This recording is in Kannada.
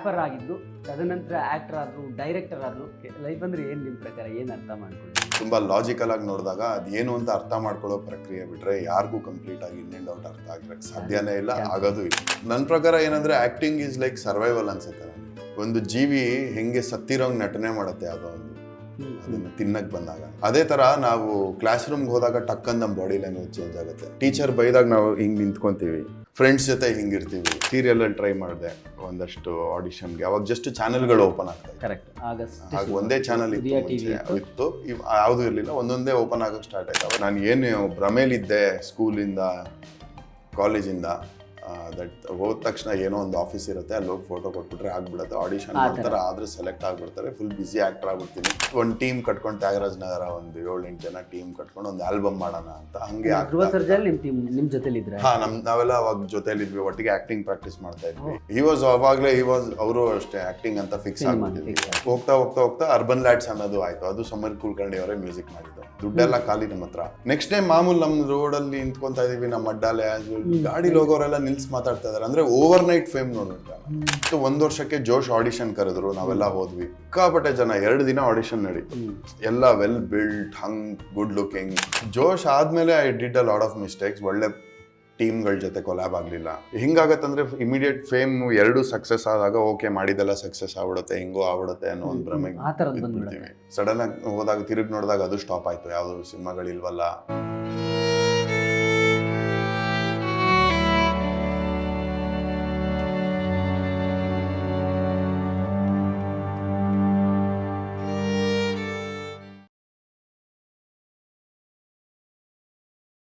ರ್ಯಾಪರ್ ಆಗಿದ್ರು, ತದನಂತರ ಆಕ್ಟರ್ ಆದ್ರು, ಡೈರೆಕ್ಟರ್ ಆದ್ರು. ಲೈಫ್ ಅಂದ್ರೆ ಏನ್ ನಿಮ್ ಪ್ರಕಾರ, ಏನ್ ಅರ್ಥ ಮಾಡ್ಕೊಂಡು? ತುಂಬಾ ಲಾಜಿಕಲ್ ಆಗಿ ನೋಡಿದಾಗ ಅದೇನು ಅಂತ ಅರ್ಥ ಮಾಡ್ಕೊಳ್ಳೋ ಪ್ರಕ್ರಿಯೆ ಬಿಟ್ರೆ ಯಾರಿಗೂ ಕಂಪ್ಲೀಟ್ ಆಗಿ ಇನ್ ಅಂಡ್ ಔಟ್ ಅರ್ಥ ಆಗಿರಕ್ಕೆ ಸಾಧ್ಯನೇ ಇಲ್ಲ, ಆಗೋದು ಇಲ್ಲ. ನನ್ನ ಪ್ರಕಾರ ಏನಂದ್ರೆ ಆಕ್ಟಿಂಗ್ ಈಸ್ ಲೈಕ್ ಸರ್ವೈವಲ್ ಅನ್ಸುತ್ತೆ ನನಗೆ. ಒಂದು ಜೀವಿ ಹೆಂಗೆ ಸತ್ತಿರೋಂಗ್ ನಟನೆ ಮಾಡುತ್ತೆ ಯಾವುದೋ ಒಂದು ಅದನ್ನ ತಿನ್ನಕ್ ಬಂದಾಗ, ಅದೇ ತರ ನಾವು ಕ್ಲಾಸ್ ರೂಮ್ಗೆ ಹೋದಾಗ ಟಕ್ ಅಂತ ನಮ್ಮ ಬಾಡಿ ಲ್ಯಾಂಗ್ವೇಜ್ ಚೇಂಜ್ ಆಗುತ್ತೆ. ಟೀಚರ್ ಬೈದಾಗ ನಾವು ಹಿಂಗ್ ನಿಂತ್ಕೊಂತೀವಿ, ಫ್ರೆಂಡ್ಸ್ ಜೊತೆ ಹಿಂಗಿರ್ತೀವಿ. ಸೀರಿಯಲ್ ಅಲ್ಲಿ ಟ್ರೈ ಮಾಡಿದೆ ಒಂದಷ್ಟು ಆಡಿಷನ್ಗೆ, ಅವಾಗ ಜಸ್ಟ್ ಚಾನೆಲ್ಗಳು ಓಪನ್ ಆಗ್ತಾయి. ಕರೆಕ್ಟ್. ಆಗ ಒಂದೇ ಚಾನಲ್ ಇತ್ತು, ಯಾವುದು ಇರ್ಲಿಲ್ಲ, ಒಂದೊಂದೇ ಓಪನ್ ಆಗಕ್ಕೆ ಸ್ಟಾರ್ಟ್ ಆಯ್ತು. ನಾನು ಏನು ಭ್ರಮೇಲಿದ್ದೆ ಸ್ಕೂಲಿಂದ ಕಾಲೇಜಿಂದ, ದಟ್ ಹೋದ ತಕ್ಷಣ ಏನೋ ಒಂದು ಆಫೀಸ್ ಇರುತ್ತೆ, ಅಲ್ಲಿ ಹೋಗಿ ಫೋಟೋ ಕೊಟ್ಬಿಟ್ರೆ ಆಗ್ಬಿಡುತ್ತೆ, ಆಡಿಷನ್ ಮಾಡ್ತಾರೆ, ಆದ್ರೆ ಸೆಲೆಕ್ಟ್ ಆಗ್ಬಿಡ್ತಾರೆ, ಫುಲ್ ಬಿಸಿ ಆಕ್ಟರ್ ಆಗ್ಬಿಡ್ತೀನಿ. ಒಂದು ಟೀಮ್ ಕಟ್ಕೊಂಡು ತ್ಯಾಗರಾಜ್ ನಗರ ಒಂದು 7-8 ಜನ ಟೀಮ್ ಕಟ್ಕೊಂಡು ಒಂದು ಆಲ್ಬಮ್ ಮಾಡೋಣ ಅಂತ ಹಂಗೆ. ಧ್ರುವ ಸರ್ಜಾ ನಿಮ್ ಜೊತೆಲಿ ಇದ್ರೆ? ಹಾ, ನಾವೆಲ್ಲ ಅವಾಗ ಜೊತೆಲಿದ್ವಿ, ಒಟ್ಟಿಗೆ ಆಕ್ಟಿಂಗ್ ಪ್ರಾಕ್ಟೀಸ್ ಮಾಡ್ತಾ ಇದ್ವಿ. ಅವರು ಅಷ್ಟೇ ಆಕ್ಟಿಂಗ್ ಅಂತ ಫಿಕ್ಸ್ ಆಗ್ಬಿಟ್ಟಿದ್ವಿ. ಹೋಗ್ತಾ ಹೋಗ್ತಾ ಹೋಗ್ತಾ ಅರ್ಬನ್ ಲ್ಯಾಡ್ಸ್ ಅನ್ನೋದು ಆಯ್ತು. ಅದು ಸಮೀರ್ ಕುಲಕರ್ಣಿ ಅವರೇ ಮ್ಯೂಸಿಕ್ ಮಾಡಿದ್ದು. ದುಡ್ಡೆಲ್ಲ ಖಾಲಿ ನಮ್ಮ ಹತ್ರ. ನೆಕ್ಸ್ಟ್ ಟೈಮ್ ಮಾಮೂಲಿ ನಮ್ಮ ರೋಡಲ್ಲಿ ನಿಂತ್ಕೊಂತಾ ಇದೀವಿ, ನಮ್ಮ ಅಡ್ಡಾಲೆ ಗಾಡಿಲಿ ಹೋಗೋರೆಲ್ಲ ನಿಲ್ಸ್ ಮಾತಾಡ್ತಾ ಇದಾರೆ. ಅಂದ್ರೆ ಓವರ್ ನೈಟ್ ಫೇಮ್ ನೋಡ್ಬೇಕು. 1 ವರ್ಷಕ್ಕೆ ಜೋಶ್ ಆಡಿಷನ್ ಕರೆದ್ರು, ನಾವೆಲ್ಲ ಹೋದ್ವಿ. ಸಿಕ್ಕಾಪಟ್ಟೆ ಜನ, 2 ದಿನ ಆಡಿಷನ್ ನಡೀತು. ಎಲ್ಲ ವೆಲ್ ಬಿಲ್ಟ್, ಹಂಗ್ ಗುಡ್ ಲುಕಿಂಗ್. ಜೋಶ್ ಆದ್ಮೇಲೆ I did a lot of mistakes. ಒಳ್ಳೆ ಟೀಮ್ಗಳ ಜೊತೆ ಕೊಲ್ಯಾಬ್ ಆಗ್ಲಿಲ್ಲ. ಹಿಂಗಾಗತ್ತಂದ್ರೆ ಇಮಿಡಿಯೇಟ್ ಫೇಮ್ 2 ಸಕ್ಸಸ್ ಆದಾಗ ಓಕೆ ಮಾಡಿದೆಲ್ಲ ಸಕ್ಸಸ್ ಆಗ್ಬಿಡುತ್ತೆ, ಹಿಂಗೋ ಆಗ್ಬಿಡುತ್ತೆ ಅನ್ನೋ ಒಂದು ಭ್ರಮೆಗೆ. ಬಂದ್ಬಿಡ್ತೀವಿ. ಸಡನ್ ಆಗಿ ಹೋದಾಗ ತಿರುಗಿ ನೋಡಿದಾಗ ಅದು ಸ್ಟಾಪ್ ಆಯ್ತು, ಯಾವ್ದು ಸಿನಿಮಾಗಳಿಲ್ವಲ್ಲ.